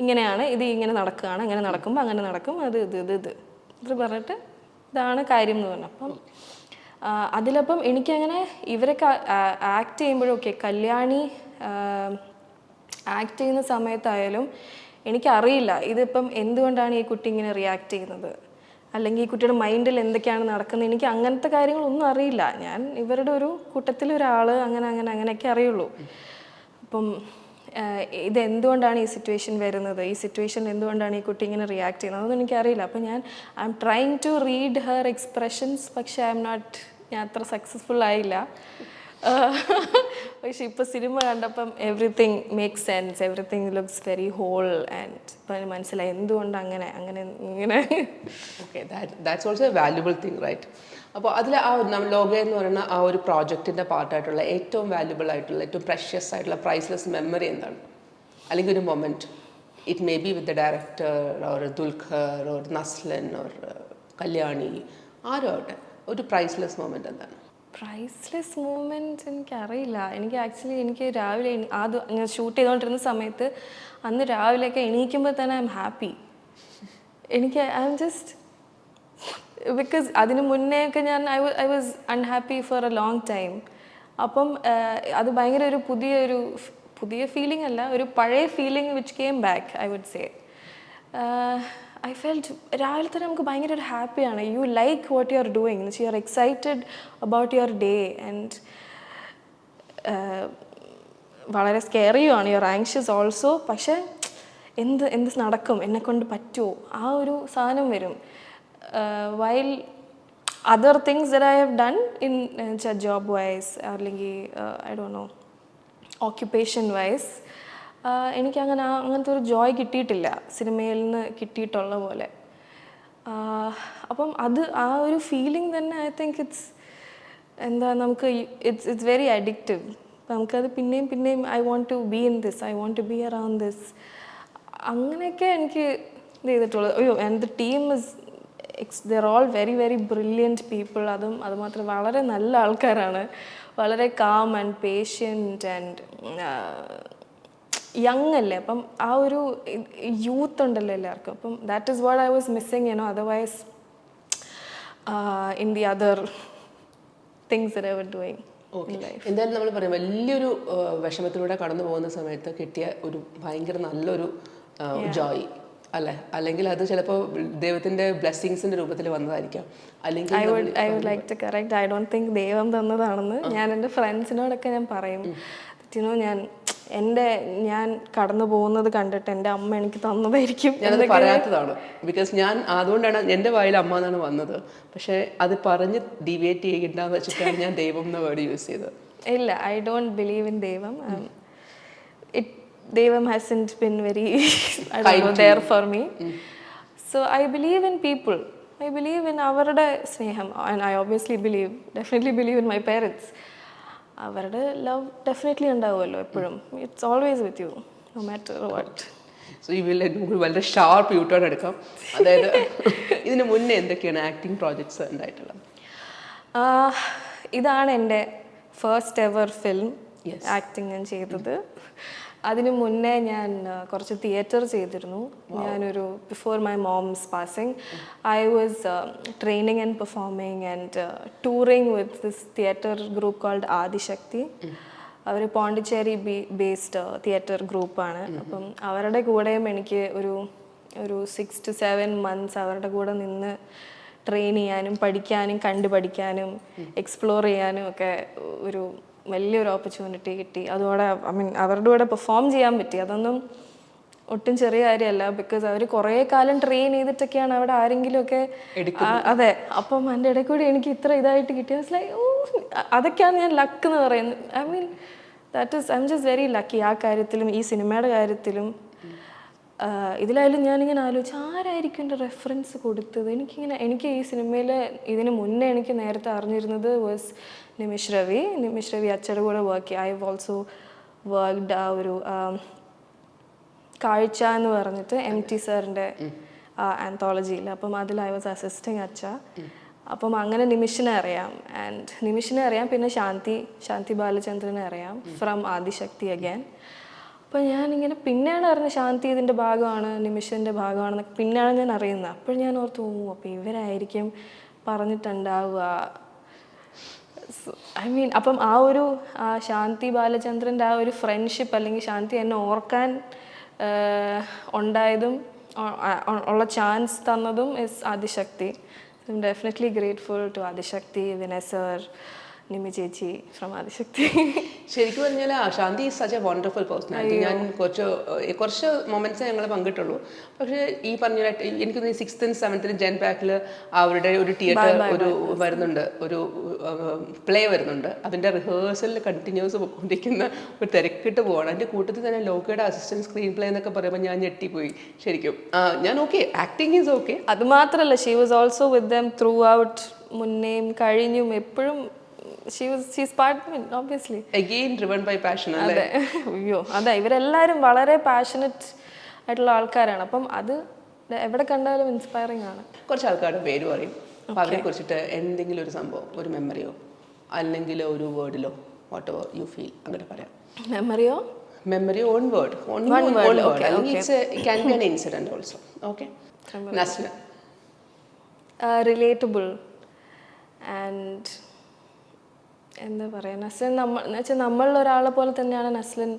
ഇങ്ങനെയാണ്, ഇത് ഇങ്ങനെ നടക്കുകയാണ്, അങ്ങനെ നടക്കുമ്പോൾ അങ്ങനെ നടക്കും, ഇത് പറഞ്ഞിട്ട് ഇതാണ് കാര്യം എന്ന് പറഞ്ഞു. അപ്പം അതിലപ്പം എനിക്കങ്ങനെ ഇവരൊക്കെ ആക്ട് ചെയ്യുമ്പോഴൊക്കെ കല്യാണി ആക്ട് ചെയ്യുന്ന സമയത്തായാലും എനിക്കറിയില്ല ഇതിപ്പം എന്തുകൊണ്ടാണ് ഈ കുട്ടി ഇങ്ങനെ റിയാക്ട് ചെയ്യുന്നത്, അല്ലെങ്കിൽ ഈ കുട്ടിയുടെ മൈൻഡിൽ എന്തൊക്കെയാണ് നടക്കുന്നത്. എനിക്ക് അങ്ങനത്തെ കാര്യങ്ങളൊന്നും അറിയില്ല. ഞാൻ ഇവരുടെ ഒരു കൂട്ടത്തിലൊരാൾ അങ്ങനെയൊക്കെ അറിയുള്ളൂ. അപ്പം ഇതെന്തുകൊണ്ടാണ് ഈ സിറ്റുവേഷൻ വരുന്നത്, ഈ സിറ്റുവേഷൻ എന്തുകൊണ്ടാണ് ഈ കുട്ടി ഇങ്ങനെ റിയാക്ട് ചെയ്യുന്നത്, അതൊന്നും എനിക്കറിയില്ല. അപ്പം ഞാൻ am trying to read her expressions, പക്ഷേ ഞാൻ അത്ര സക്സസ്ഫുൾ ആയില്ല. പക്ഷെ ഇപ്പോൾ സിനിമ കണ്ടപ്പം everything makes sense, everything looks very whole and ഇപ്പം മനസ്സിലായി എന്തുകൊണ്ട് ഇങ്ങനെ. Okay, that's also a valuable thing, right? അപ്പോൾ അതിൽ ലോക എന്ന് പറയുന്ന ആ ഒരു പ്രോജക്റ്റിൻ്റെ പാർട്ടായിട്ടുള്ള ഏറ്റവും വാല്യുബിൾ ആയിട്ടുള്ള ഏറ്റവും പ്രഷ്യസ് ആയിട്ടുള്ള പ്രൈസ്ലെസ് മെമ്മറി എന്താണ്? അല്ലെങ്കിൽ ഒരു moment, it may be with the director or Dulquer or Naslen or Kalyani, ആരും ആവട്ടെ, ഒരു പ്രൈസ്ലെസ് മൊമെൻറ്റ് എന്താണ്? പ്രൈസ്ലെസ് മൂമെൻറ്റ് എനിക്കറിയില്ല. എനിക്ക് രാവിലെ ഞാൻ ഷൂട്ട് ചെയ്തുകൊണ്ടിരുന്ന സമയത്ത് അന്ന് രാവിലെയൊക്കെ എണീക്കുമ്പോൾ തന്നെ I am happy. I am just because അതിന് മുന്നേയൊക്കെ ഞാൻ I was unhappy for a long time. അപ്പം അത് ഭയങ്കര ഒരു പുതിയ ഫീലിംഗ് അല്ല, ഒരു പഴയ feeling which came back I would say. I felt രാവിലെ തന്നെ നമുക്ക് ഭയങ്കര ഒരു ഹാപ്പിയാണ്. You like what you are doing, you are excited about your day and വളരെ സ്കെറിയുമാണ്, യു ആർ ആങ്ഷ്യസ് ഓൾസോ. പക്ഷേ എന്ത് നടക്കും, എന്നെക്കൊണ്ട് പറ്റുമോ, ആ ഒരു സാധനം വരും. While other things that I have done in job wise അല്ലെങ്കിൽ I don't know occupation wise എനിക്ക് അങ്ങനത്തെ ഒരു ജോയ് കിട്ടിയിട്ടില്ല സിനിമയിൽ നിന്ന് കിട്ടിയിട്ടുള്ള പോലെ. അപ്പം ആ ഒരു ഫീലിംഗ് തന്നെ ഐ തിങ്ക് നമുക്ക് ഇറ്റ്സ് വെരി അഡിക്റ്റീവ്. നമുക്കത് പിന്നെയും I want to be in this, I want to be around this, അങ്ങനെയൊക്കെ എനിക്ക് ഇത് ചെയ്തിട്ടുള്ളത്. അയ്യോ, and the team they're all very very brilliant people. അതുമാത്രം വളരെ നല്ല ആൾക്കാരാണ്, വളരെ calm and patient and young അല്ലേ, അപ്പം ആ ഒരു യൂത്ത് ഉണ്ടല്ലോ എല്ലാവർക്കും. അപ്പം that is what I was missing, otherwise in the other things that I was doing. എന്തായാലും നമ്മൾ പറയും വലിയൊരു വിഷമത്തിലൂടെ കടന്നു പോകുന്ന സമയത്ത് കിട്ടിയ ഒരു ഭയങ്കര നല്ലൊരു ജോയ് അല്ലേ, അല്ലെങ്കിൽ അത് ചിലപ്പോൾ ദൈവത്തിന്റെ ബ്ലെസ്സിങ്സിന്റെ രൂപത്തിൽ വന്നതായിരിക്കാം. അല്ലെങ്കിൽ I would like to correct, I don't think ദൈവം തന്നതാണെന്ന്. ഞാൻ എൻ്റെ ഫ്രണ്ട്സിനോടൊക്കെ ഞാൻ പറയും, ഞാൻ കടന്നു പോകുന്നത് കണ്ടിട്ട് എൻ്റെ അമ്മ എനിക്ക് തന്നതായിരിക്കും. ഞാനത് പറയാത്തതാണ്, ബിക്കോസ് ഞാൻ അതുകൊണ്ടാണ് എൻ്റെ വായിൽ അമ്മ എന്നാണ് വന്നത്. പക്ഷേ അത് പറഞ്ഞ് ഡിവേറ്റ് ചെയ്യണ്ടെന്ന് വെച്ചിട്ടാണ് ഞാൻ ദൈവം എന്ന വേർഡ് യൂസ് ചെയ്തത്. ഇല്ല, ഐ ഡോണ്ട് ബിലീവ് ഇൻ ദൈവം. Devam hasn't been very there for me. So I believe in people. I believe in avarude sneham, and I definitely believe in my parents. Avarude love definitely undavuallo eppozhum. It's always with you, no matter what. So you will വളരെ sharp U-turn എടുക്കാം. അതായത് ഇതിന് മുന്നേ എന്തൊക്കെയാണ് acting projects ഉണ്ടായിട്ടുള്ളത്? ഇതാണ് എൻ്റെ first ever film acting ഞാൻ ചെയ്തത്. അതിനു മുന്നേ ഞാൻ കുറച്ച് തിയേറ്റർ ചെയ്തിരുന്നു. ഞാനൊരു before my mom's passing I was training and performing and touring with this theatre group called Adishakti. അവർ പോണ്ടിച്ചേരി ബേസ്ഡ് തിയേറ്റർ ഗ്രൂപ്പാണ്. അപ്പം അവരുടെ കൂടെയും എനിക്ക് ഒരു 6 to 7 months അവരുടെ കൂടെ നിന്ന് ട്രെയിൻ ചെയ്യാനും പഠിക്കാനും കണ്ടുപഠിക്കാനും എക്സ്പ്ലോർ ചെയ്യാനും ഒക്കെ ഒരു വലിയൊരു ഓപ്പർച്യൂണിറ്റി കിട്ടി. അതോടെ അവരുടെ കൂടെ പെർഫോം ചെയ്യാൻ പറ്റി. അതൊന്നും ഒട്ടും ചെറിയ കാര്യമല്ല, ബിക്കോസ് അവർ കുറേ കാലം ട്രെയിൻ ചെയ്തിട്ടൊക്കെയാണ് അവിടെ ആരെങ്കിലുമൊക്കെ. അതെ, അപ്പം എൻ്റെ ഇടയിൽ കൂടി എനിക്ക് ഇത്ര ഇതായിട്ട് കിട്ടിയ അതൊക്കെയാണ് ഞാൻ ലക്ക് എന്ന് പറയുന്നത്. I am just very lucky ആ കാര്യത്തിലും ഈ സിനിമയുടെ കാര്യത്തിലും. ഇതിലായാലും ഞാനിങ്ങനെ ആലോചിച്ചു ആരായിരിക്കും എൻ്റെ റെഫറൻസ് കൊടുത്തത്. എനിക്ക് ഈ സിനിമയിൽ ഇതിന് മുന്നേ എനിക്ക് നേരത്തെ അറിഞ്ഞിരുന്നത് വാസ് നിമിഷ് രവി അച്ചയുടെ കൂടെ വർക്ക് ചെയ്യും. ഐ ഹവ് ഓൾസോ വർക്ക്ഡ് ആ ഒരു കാഴ്ച എന്ന് പറഞ്ഞിട്ട് MT സാറിൻ്റെ ആന്തോളജിയിൽ. അപ്പം അതിൽ ഐ വാസ് അസിസ്റ്റിങ് അച്ച. അപ്പം അങ്ങനെ നിമിഷിനെ അറിയാം. പിന്നെ ശാന്തി ബാലചന്ദ്രനെ അറിയാം ഫ്രം ആദിശക്തി അഗൈൻ. അപ്പം ഞാനിങ്ങനെ പിന്നെയാണ് അറിഞ്ഞത് ശാന്തി ഇതിൻ്റെ ഭാഗമാണ്, നിമിഷൻ്റെ ഭാഗമാണെന്നൊക്കെ പിന്നെയാണ് ഞാൻ അറിയുന്നത്. അപ്പോൾ ഞാൻ ഓർത്തു അപ്പോൾ ഇവരായിരിക്കും പറഞ്ഞിട്ടുണ്ടാവുക. അപ്പം ആ ഒരു ശാന്തി ബാലചന്ദ്രൻ്റെ ആ ഒരു ഫ്രണ്ട്ഷിപ്പ് അല്ലെങ്കിൽ ശാന്തി എന്നെ ഓർക്കാൻ ഉണ്ടായതും ഉള്ള ചാൻസ് തന്നതും is Adishakti. I am definitely grateful to Adishakti, Vinay sir, Nimi ചേച്ചി ഫ്രം ആദിശക്തി. ശരിക്കും പറഞ്ഞാൽ Shanti is such a wonderful personality. ഞാൻ കുറച്ച് മൊമെന്റ്സ് ഞങ്ങൾ പങ്കിട്ടുള്ളൂ. പക്ഷേ ഈ പറഞ്ഞ എനിക്ക് 6th and 7th ജെൻ പാക്കിൽ അവരുടെ ഒരു തിയേറ്റർ വരുന്നുണ്ട്, ഒരു പ്ലേ വരുന്നുണ്ട്. അതിൻ്റെ റിഹേഴ്സലിൽ കണ്ടിന്യൂസ് പോയിക്കൊണ്ടിരിക്കുന്ന ഒരു തിരക്കിട്ട് പോവാണ്. അതിൻ്റെ കൂട്ടത്തിൽ തന്നെ ലോകയുടെ അസിസ്റ്റന്റ് സ്ക്രീൻ പ്ലേ എന്നൊക്കെ പറയുമ്പോൾ ഞാൻ ഞെട്ടിപ്പോയി ശരിക്കും. ഞാൻ ഓക്കെ, ആക്ടിങ് ഈസ് ഓക്കെ. അത് മാത്രമല്ല, she was also with them throughout, മുന്നേയും കഴിഞ്ഞും എപ്പോഴും. She's part of it, obviously. Again driven by passion, അല്ലേ? അതെ, ഇവരെല്ലാവരും വളരെ പാഷനറ്റ് ആയിട്ടുള്ള ആൾക്കാരാണ്. അപ്പം അത് എവിടെ കണ്ടാലും ഇൻസ്പയറിംഗ് ആണ്. കുറച്ച് ആൾക്കാരുടെ പേര് പറയും, അപ്പം അവരെ കുറിച്ചിട്ട് എന്തെങ്കിലും ഒരു സംഭവം, ഒരു മെമ്മറിയോ അല്ലെങ്കിൽ ഒരു വേർഡിലോ വാട്ട് എവർ യു ഫീൽ, അങ്ങനെ പറയാം. Memory on word, it can be an incident also. Okay, Naslin. Relatable and എന്താ പറയുക, നസ്ലിൻ നമ്മളിൽ ഒരാളെ പോലെ തന്നെയാണ് നസ്ലിൻ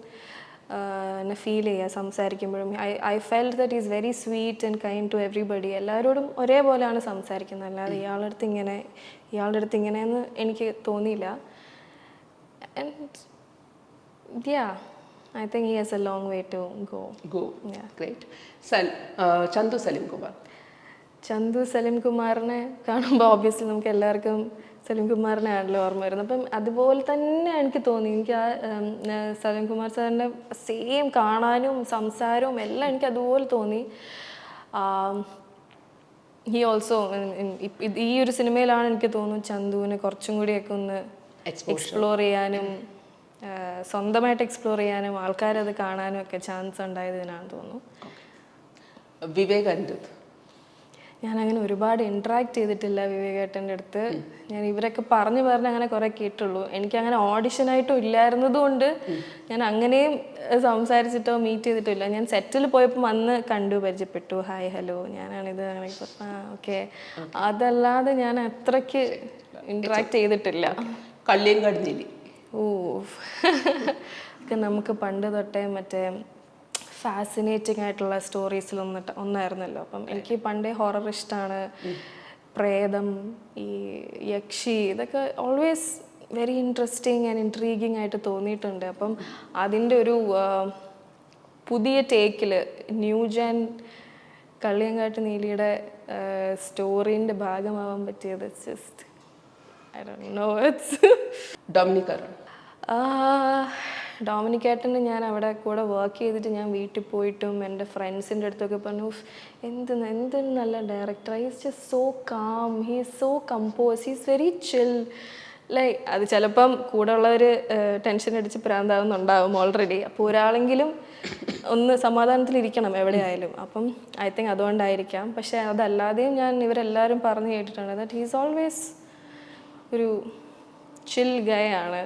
എന്നെ ഫീൽ ചെയ്യുക സംസാരിക്കുമ്പോഴും. I felt that is very sweet and kind to everybody. എല്ലാവരോടും ഒരേപോലെയാണ് സംസാരിക്കുന്നത്, അല്ലാതെ ഇയാളുടെ അടുത്ത് ഇങ്ങനെയെന്ന് എനിക്ക് തോന്നിയില്ല. And I think he has a long way to go. Great. Chandu Salim കുമാറിനെ കാണുമ്പോൾ ഓബ്വിയസ്ലി നമുക്ക് എല്ലാവർക്കും സലിം കുമാറിനെ ആണല്ലോ ഓർമ്മ വരുന്നത്. അപ്പം അതുപോലെ തന്നെ എനിക്ക് തോന്നി. എനിക്ക് ആ സലിം കുമാർ സാറിൻ്റെ സെയിം കാണാനും സംസാരവും എല്ലാം എനിക്ക് അതുപോലെ തോന്നി. ഹി ഓൾസോ ഈ ഒരു സിനിമയിലാണ് എനിക്ക് തോന്നുന്നു ചന്തുവിന് കുറച്ചും കൂടിയൊക്കെ ഒന്ന് എക്സ്പ്ലോർ ചെയ്യാനും സ്വന്തമായിട്ട് എക്സ്പ്ലോർ ചെയ്യാനും ആൾക്കാരത് കാണാനും ഒക്കെ ചാൻസ് ഉണ്ടായതിനാണ് തോന്നുന്നു. വിവേക് അനിരുദ്ധ് ഞാൻ അങ്ങനെ ഒരുപാട് ഇൻട്രാക്ട് ചെയ്തിട്ടില്ല വിവേകേട്ടൻ്റെ അടുത്ത്. ഞാൻ ഇവരൊക്കെ പറഞ്ഞ് അങ്ങനെ കുറേ കേട്ടുള്ളൂ. എനിക്കങ്ങനെ ഓഡിഷനായിട്ടും ഇല്ലായിരുന്നതുകൊണ്ട് ഞാൻ അങ്ങനെയും സംസാരിച്ചിട്ടോ മീറ്റ് ചെയ്തിട്ടോ ഇല്ല. ഞാൻ സെറ്റിൽ പോയപ്പോൾ വന്ന് കണ്ടു, പരിചയപ്പെട്ടു, ഹായ് ഹലോ ഞാനാണിത്, അങ്ങനെ ഓക്കെ. അതല്ലാതെ ഞാൻ അത്രയ്ക്ക് ഇൻട്രാക്ട് ചെയ്തിട്ടില്ല. കള്ളിയങ്കാട് നീലി നമുക്ക് പണ്ട് തൊട്ടേ മറ്റേ ഫാസിനേറ്റിംഗ് ആയിട്ടുള്ള സ്റ്റോറീസിൽ ഒന്നായിരുന്നല്ലോ. അപ്പം എനിക്ക് പണ്ടേ ഹൊറർ ഇഷ്ടമാണ്. പ്രേതം, ഈ യക്ഷി, ഇതൊക്കെ always very interesting and intriguing ആയിട്ട് തോന്നിയിട്ടുണ്ട്. അപ്പം അതിൻ്റെ ഒരു പുതിയ ടേക്കിൽ ന്യൂജൻ കള്ളിയങ്കാട്ട് നീലിയുടെ സ്റ്റോറീൻ്റെ ഭാഗമാവാൻ പറ്റിയത് ജസ്റ്റ് ഐ ഡോണ്ട് നോ. ഡൊമിനിക്കേട്ടന് ഞാൻ അവിടെ കൂടെ വർക്ക് ചെയ്തിട്ട് ഞാൻ വീട്ടിൽ പോയിട്ടും എൻ്റെ ഫ്രണ്ട്സിൻ്റെ അടുത്തൊക്കെ പറഞ്ഞു, എന്ത് നല്ല director, he is just so calm, he is so compose, he is very chill. Like അത് ചിലപ്പം കൂടെ ഉള്ളവർ ടെൻഷൻ അടിച്ച് പ്രാന്താവുന്നുണ്ടാവും ഓൾറെഡി. അപ്പോൾ ഒരാളെങ്കിലും ഒന്ന് സമാധാനത്തിലിരിക്കണം എവിടെയായാലും. അപ്പം ഐ തിങ്ക് അതുകൊണ്ടായിരിക്കാം. പക്ഷേ അതല്ലാതെയും ഞാൻ ഇവരെല്ലാവരും പറഞ്ഞു കേട്ടിട്ടുണ്ട് ദാറ്റ് ഹീ ഈസ് ഓൾവേസ് ഒരു ചിൽ ഗൈ ആണ്.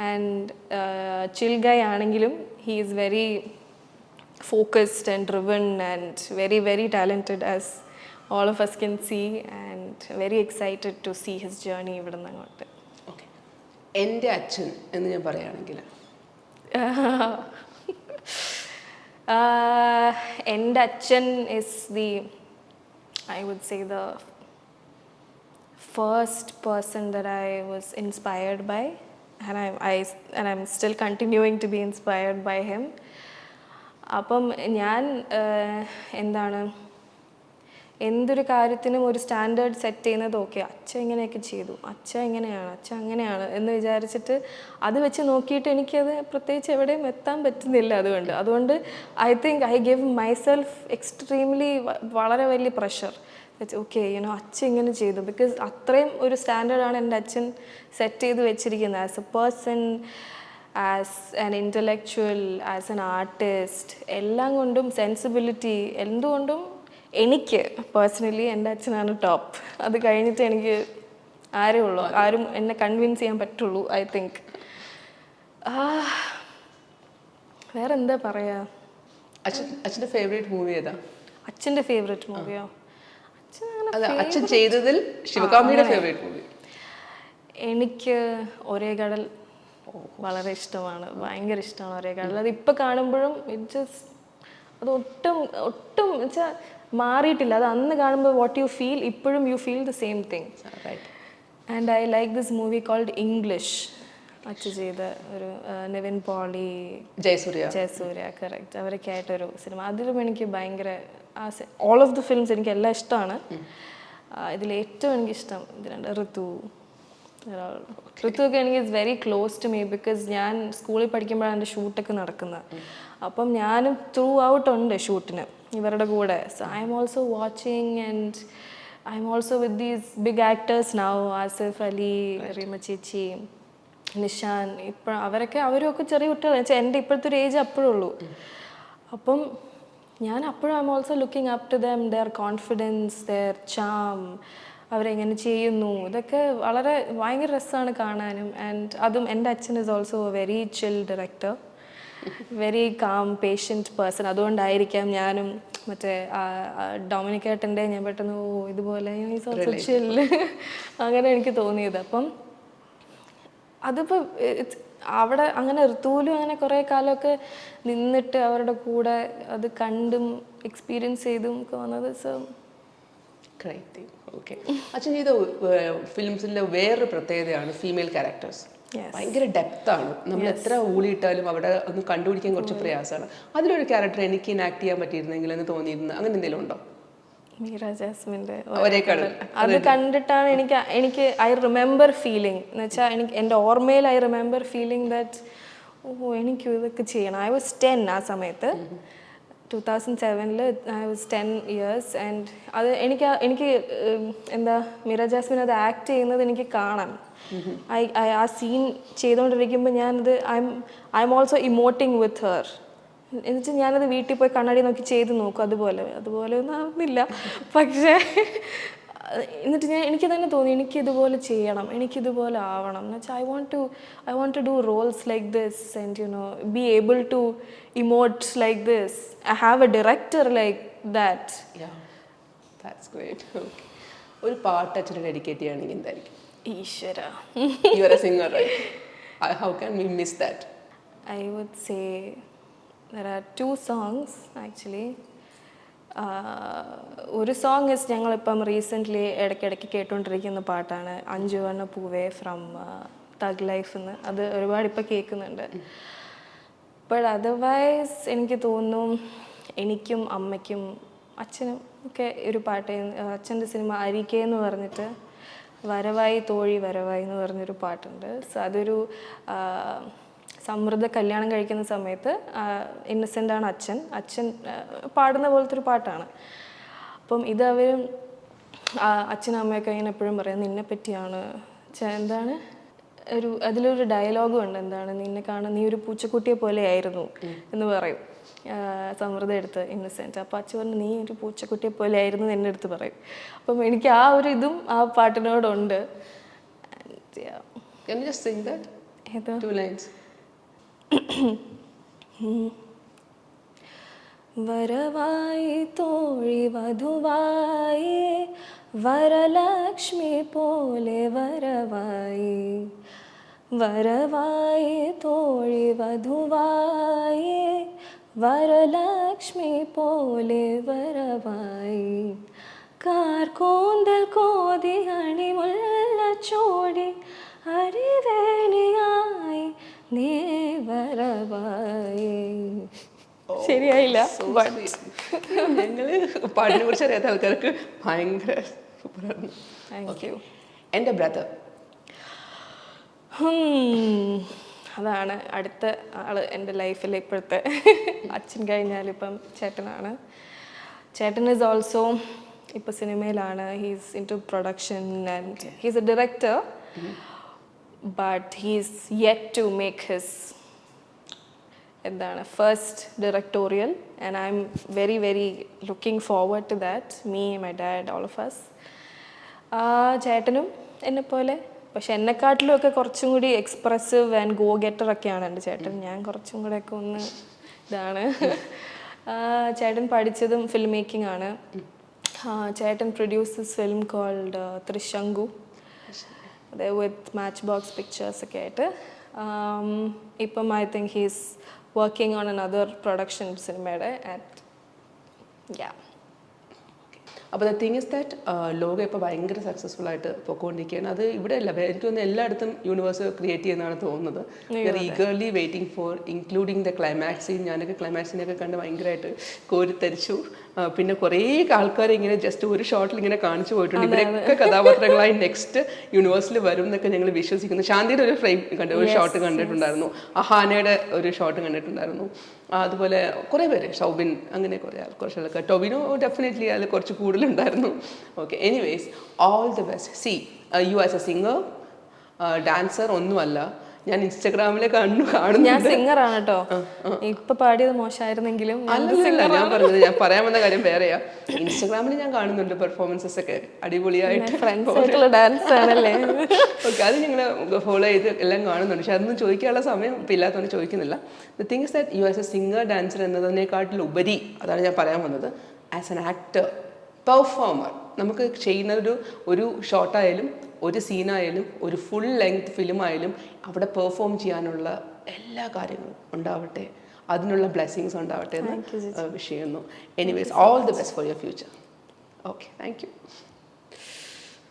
ആൻഡ് ചിൽ ഗൈ ആണെങ്കിലും he is very focused and driven and very very talented as all of us can see, and very excited to see his journey ഇവിടെ നിന്ന് അങ്ങോട്ട്. ഓക്കെ, എൻ്റെ അച്ഛൻ എന്ന് ഞാൻ പറയുകയാണെങ്കിൽ എൻ്റെ അച്ഛൻ is the, I would say, the first person that I was inspired by, and I'm still continuing to be inspired by him. അപ്പം ഞാൻ എന്താണ്, എന്തൊരു കാര്യത്തിനും ഒരു സ്റ്റാൻഡേർഡ് സെറ്റ് ചെയ്യുന്നത് ഓക്കെ, അച്ഛൻ ഇങ്ങനെയൊക്കെ ചെയ്തു, അച്ഛൻ ഇങ്ങനെയാണ്, അച്ഛൻ അങ്ങനെയാണ് എന്ന് വിചാരിച്ചിട്ട് അത് വെച്ച് നോക്കിയിട്ട് എനിക്കത് പ്രത്യേകിച്ച് എവിടെയും എത്താൻ പറ്റുന്നില്ല. അതുകൊണ്ട് I think I give myself extremely വളരെ വലിയ പ്രഷർ. ഓക്കെ, യുനോ അച്ഛൻ ഇങ്ങനെ ചെയ്തു, ബിക്കോസ് അത്രയും ഒരു സ്റ്റാൻഡേർഡാണ് എൻ്റെ അച്ഛൻ സെറ്റ് ചെയ്ത് വെച്ചിരിക്കുന്നത്. As a person, as an intellectual, as an artist, എല്ലാം കൊണ്ടും സെൻസിബിലിറ്റി, എന്തുകൊണ്ടും എനിക്ക് പേഴ്സണലി എൻ്റെ അച്ഛനാണ് ടോപ്പ്. അത് കഴിഞ്ഞിട്ട് എനിക്ക് ആരും എന്നെ കൺവിൻസ് ചെയ്യാൻ പറ്റുള്ളൂ. ഐ തിങ്ക് വേറെ എന്താ പറയാ. അച്ഛൻ്റെ ഫേവറേറ്റ് മൂവി ഏതാ? അച്ഛൻ്റെ ഫേവറേറ്റ് മൂവിയോ? അച്ഛൻ ചെയ്തതിൽ ശിവകാമിയുടെ ഫേവറേറ്റ് മൂവി? എനിക്ക് ഒരേ കടൽ വളരെ ഇഷ്ടമാണ്, ഭയങ്കര ഇഷ്ടമാണ് ഒരേ കടൽ. അത് ഇപ്പം കാണുമ്പോഴും അത് ഒട്ടും വെച്ചാൽ മാറിയിട്ടില്ല. അത് അന്ന് കാണുമ്പോൾ വാട്ട് യു ഫീൽ, ഇപ്പോഴും you feel the same thing. And I like this movie called English. അച്ഛൻ ചെയ്ത ഒരു നിവിൻ പോളി, ജയസൂര്യ കറക്റ്റ്, അവരൊക്കെ ആയിട്ടൊരു സിനിമ. അതിലും എനിക്ക് ഭയങ്കര ഓൾ ഓഫ് ദ ഫിലിംസ് എനിക്ക് എല്ലാം ഇഷ്ടമാണ്. ഇതിലേറ്റവും എനിക്കിഷ്ടം ഇതിലുണ്ട് ഋതുവൊക്കെ എനിക്ക് it's very close to me, because ഞാൻ സ്കൂളിൽ പഠിക്കുമ്പോഴാണ് എൻ്റെ ഷൂട്ടൊക്കെ നടക്കുന്നത്. അപ്പം ഞാനും ത്രൂ ഔട്ട് ഉണ്ട് ഷൂട്ടിന് ഇവരുടെ കൂടെ. So I am also watching and I am also with these big actors now, Asif Ali, Rima ചേച്ചി, നിഷാൻ. അവരും ഒക്കെ ചെറിയ കുട്ടികളാണ് വെച്ചാൽ എൻ്റെ ഇപ്പോഴത്തെ ഒരു ഏജ് അപ്പോഴുള്ളൂ. അപ്പം ഞാൻ അപ്പോഴും I am also looking up to them, their confidence, their charm, അവരെങ്ങനെ ചെയ്യുന്നു, ഇതൊക്കെ വളരെ ഭയങ്കര രസമാണ് കാണാനും. ആൻഡ് അതും എൻ്റെ അച്ഛൻ is also A very chill director, very calm patient person. അതുകൊണ്ടായിരിക്കാം ഞാനും മറ്റേ ഡൊമിനിക്കേട്ടൻ്റെ ഞാൻ പെട്ടെന്ന് ഇതുപോലെ ഈസ് ഓൾസോ ചിൽ അങ്ങനെ എനിക്ക് തോന്നിയത്. അപ്പം അതിപ്പോൾ അവിടെ അങ്ങനെ ഋതുവിലും അങ്ങനെ കുറേ കാലമൊക്കെ നിന്നിട്ട് അവരുടെ കൂടെ അത് കണ്ടും എക്സ്പീരിയൻസ് ചെയ്തും ഒക്കെ വന്നത്. സോ ഓക്കെ, അച്ഛൻ ചെയ്ത ഫിലിംസിൻ്റെ വേറൊരു പ്രത്യേകതയാണ് ഫീമെയിൽ ക്യാരക്ടേഴ്സ്. ഭയങ്കര ഡെപ്താണ്. നമ്മൾ എത്ര ഊളിയിട്ടാലും അവിടെ ഒന്ന് കണ്ടുപിടിക്കാൻ കുറച്ച് പ്രയാസമാണ്. അതിലൊരു ക്യാരക്ടർ എനിക്ക് ഇനാക്ട് ചെയ്യാൻ പറ്റിയിരുന്നെങ്കിൽ എന്ന് തോന്നിയിരുന്നു, അങ്ങനെ എന്തെങ്കിലും ഉണ്ടോ? മീര ജാസ്മിൻ്റെ അത് കണ്ടിട്ടാണ് എനിക്ക് ഐ റിമെമ്പർ ഫീലിംഗ് എന്ന് വെച്ചാൽ എൻ്റെ ഓർമ്മയിൽ ഐ റിമെമ്പർ ഫീലിംഗ് ദാറ്റ് എനിക്ക് ഇതൊക്കെ ചെയ്യണം. ഐ വാസ് 10 ആ സമയത്ത്, 2007 ഐ വാസ് 10 years. ആൻഡ് അത് എനിക്ക് എന്താ മീര ജാസ്മിൻ അത് ആക്ട് ചെയ്യുന്നത് എനിക്ക് കാണാം. ആ സീൻ ചെയ്തുകൊണ്ടിരിക്കുമ്പോൾ ഞാനത് I am also emoting with her. എന്നുവെച്ചാൽ ഞാനത് വീട്ടിൽ പോയി കണ്ണാടി നോക്കി ചെയ്ത് നോക്കും, അതുപോലെ ഒന്നും ആവുന്നില്ല. പക്ഷേ എന്നിട്ട് എനിക്ക് തന്നെ തോന്നി എനിക്കിതുപോലെ ചെയ്യണം, എനിക്കിതുപോലെ ആവണം എന്ന് വെച്ചാൽ I want to do roles like this and be able to emote like this. I have a director like that. That's great. Okay, ഒരു പാട്ട് അച്ഛനെ ഡെഡിക്കേറ്റ് ചെയ്യുകയാണെങ്കിൽ എന്തായിരിക്കും? ഈശ്വര. You are a singer, right? How can we miss that? I would say there are 2 songs actually. ഒരു song is ഞങ്ങളിപ്പം recently ഇടയ്ക്കിടയ്ക്ക് കേട്ടുകൊണ്ടിരിക്കുന്ന പാട്ടാണ് അഞ്ചു വണ്ണ പൂവേ ഫ്രം തഗ് ലൈഫ് എന്ന്. അത് ഒരുപാട് ഇപ്പം കേൾക്കുന്നുണ്ട്. ബട്ട് അതർവൈസ് എനിക്ക് തോന്നുന്നു എനിക്കും അമ്മയ്ക്കും അച്ഛനും ഒക്കെ ഒരു പാട്ട്, അച്ഛൻ്റെ സിനിമ അരികെ എന്ന് പറഞ്ഞിട്ട് വരവായി തോഴി വരവായി എന്ന് പറഞ്ഞൊരു പാട്ടുണ്ട്. സോ അതൊരു സമൃദ്ധ കല്യാണം കഴിക്കുന്ന സമയത്ത് ഇന്നസെൻ്റാണ് അച്ഛൻ പാടുന്ന പോലത്തെ ഒരു പാട്ടാണ്. അപ്പം ഇത് അവർ അച്ഛനും അമ്മയൊക്കെ ഇങ്ങനെ എപ്പോഴും പറയാം നിന്നെ പറ്റിയാണ്. എന്താണ് അതിലൊരു ഡയലോഗും ഉണ്ട്, എന്താണ് നിന്നെ കാണാൻ നീ ഒരു പൂച്ചക്കുട്ടിയെ പോലെ ആയിരുന്നു എന്ന് പറയും സമൃദ്ധ എടുത്ത് ഇന്നസെൻറ്റ്. അപ്പോൾ അച്ഛൻ പറഞ്ഞു നീ ഒരു പൂച്ചക്കുട്ടിയെ പോലെ ആയിരുന്നു എൻ്റെ അടുത്ത് പറയും. അപ്പം എനിക്ക് ആ ഒരു ഇതും ആ പാട്ടിനോടുണ്ട്. Can you just sing that? ഏതോ 2 lines. വരവായി തോഴി വധുവായി വരലക്ഷ്മി പോലെ വരവായി, വരവായി തോഴി വധുവായി വരലക്ഷ്മി പോലെ വരവായി, കാർകൂന്തൽ കോതി അണിമുല്ല ചോടി അരിവേണിയായി നീ വരവായി. ശരിയായില്ല. ഞങ്ങള് പാട്ടിനെ കുറിച്ച് അറിയാത്ത ആൾക്കാർക്ക് ഭയങ്കര സൂപ്പറായിരുന്നു. Thank you. എൻ്റെ ബ്രദർ അതാണ് അടുത്ത ആള് എൻ്റെ ലൈഫിൽ ഇപ്പോഴത്തെ. അച്ഛൻ കഴിഞ്ഞാലിപ്പം ചേട്ടനാണ്. ചേട്ടൻ ഈസ് ഓൾസോ ഇപ്പോൾ സിനിമയിലാണ്. He's into production and he's a director. But he's yet to make his എന്താണ് first directorial and I am very very looking forward to that. Me, my dad, all of us. ചേട്ടനും എന്നെപ്പോലെ, പക്ഷെ എന്നെക്കാട്ടിലും ഒക്കെ കുറച്ചും കൂടി expressive and go getter ഒക്കെയാണ് എൻ്റെ ചേട്ടൻ. ഞാൻ കുറച്ചും കൂടെ ഒക്കെ ഒന്ന് ഇതാണ്. ചേട്ടൻ പഠിച്ചതും ഫിലിം മേക്കിംഗ് ആണ്. ചേട്ടൻ പ്രൊഡ്യൂസസ് ഫിലിം കോൾഡ് ത്രിശങ്കു, അത് വിത്ത് മാച്ച് ബോക്സ് പിക്ചേഴ്സ് ഒക്കെ ആയിട്ട്. ഇപ്പം I think he's working on another production സിനിമയുടെ യാ. അപ്പോൾ ദ തിങ് ഇസ് ദാറ്റ് ലോകം ഇപ്പോൾ ഭയങ്കര സക്സസ്ഫുൾ ആയിട്ട് പോയിക്കൊണ്ടിരിക്കുകയാണ്. അത് ഇവിടെ അല്ല, എനിക്ക് തോന്നുന്നു എല്ലായിടത്തും യൂണിവേഴ്സ് ക്രിയേറ്റ് ചെയ്യുന്നതാണ് തോന്നുന്നത്. We are eagerly waiting for including the climax scene. ഞാനൊക്കെ ക്ലൈമാക്സിനെയൊക്കെ കണ്ട് ഭയങ്കരമായിട്ട് കോരിത്തരിച്ചു. പിന്നെ കുറേ ആൾക്കാരെ ഇങ്ങനെ ജസ്റ്റ് ഒരു ഷോട്ടിൽ ഇങ്ങനെ കാണിച്ചു പോയിട്ടുണ്ട്. ഇവരൊക്കെ കഥാപാത്രങ്ങളായി നെക്സ്റ്റ് യൂണിവേഴ്സിൽ വരും എന്നൊക്കെ ഞങ്ങൾ വിശ്വസിക്കുന്നു. ശാന്തിയുടെ ഒരു ഫ്രെയിം ഒരു ഷോട്ട് കണ്ടിട്ടുണ്ടായിരുന്നു, അഹാനയുടെ ഒരു ഷോട്ട് കണ്ടിട്ടുണ്ടായിരുന്നു. അതുപോലെ കുറേ പേര്, ഷൗബിൻ, അങ്ങനെ കുറച്ച് ആൾക്കാർ, ടൊബിനോ ഡെഫിനറ്റ്ലി അതിൽ കുറച്ച് കൂടുതലുണ്ടായിരുന്നു. Okay, anyways all the best. See you as a singer, dancer ഒന്നുമല്ല. ഞാൻ ഇൻസ്റ്റാഗ്രാമിൽ കാണുന്നു. ഞാൻ സിംഗറാണ് കേട്ടോ. ഇപ്പൊ പാടിയത് മോശമായിരുന്നെങ്കിലും അല്ലല്ല, ഞാൻ പറഞ്ഞത്, ഞാൻ പറയാൻ വന്ന കാര്യം വേറെയാ. ഇൻസ്റ്റാഗ്രാമിൽ ഞാൻ കാണുന്നുണ്ട് പെർഫോമൻസസ് ഒക്കെ അടിപൊളിയായിട്ട്. ഡാൻസ് ആണല്ലേ. ഓക്കെ, അത് ഞങ്ങൾ ഫോളോ ചെയ്ത് എല്ലാം കാണുന്നുണ്ട്. പക്ഷെ അതൊന്നും ചോദിക്കാനുള്ള സമയം ഇപ്പം ഇല്ലാത്തതുകൊണ്ട് ചോദിക്കുന്നില്ല. The thing is that you as a singer, dancer എന്നതിനേക്കാട്ടിലുപരി, അതാണ് ഞാൻ പറയാൻ വന്നത്, ആസ് എൻ ആക്ടർ, പെർഫോമർ. നമുക്ക് ചെയ്യുന്ന ഒരു ഷോട്ടായാലും ഒരു സീനായാലും ഒരു ഫുൾ ലെങ്ത് ഫിലിമായാലും അവിടെ പെർഫോം ചെയ്യാനുള്ള എല്ലാ കാര്യങ്ങളും ഉണ്ടാവട്ടെ, അതിനുള്ള ബ്ലെസ്സിങ്സ് ഉണ്ടാവട്ടെ എന്ന് വിഷ് ചെയ്യുന്നു. Anyways all the best for your future. Okay, thank you.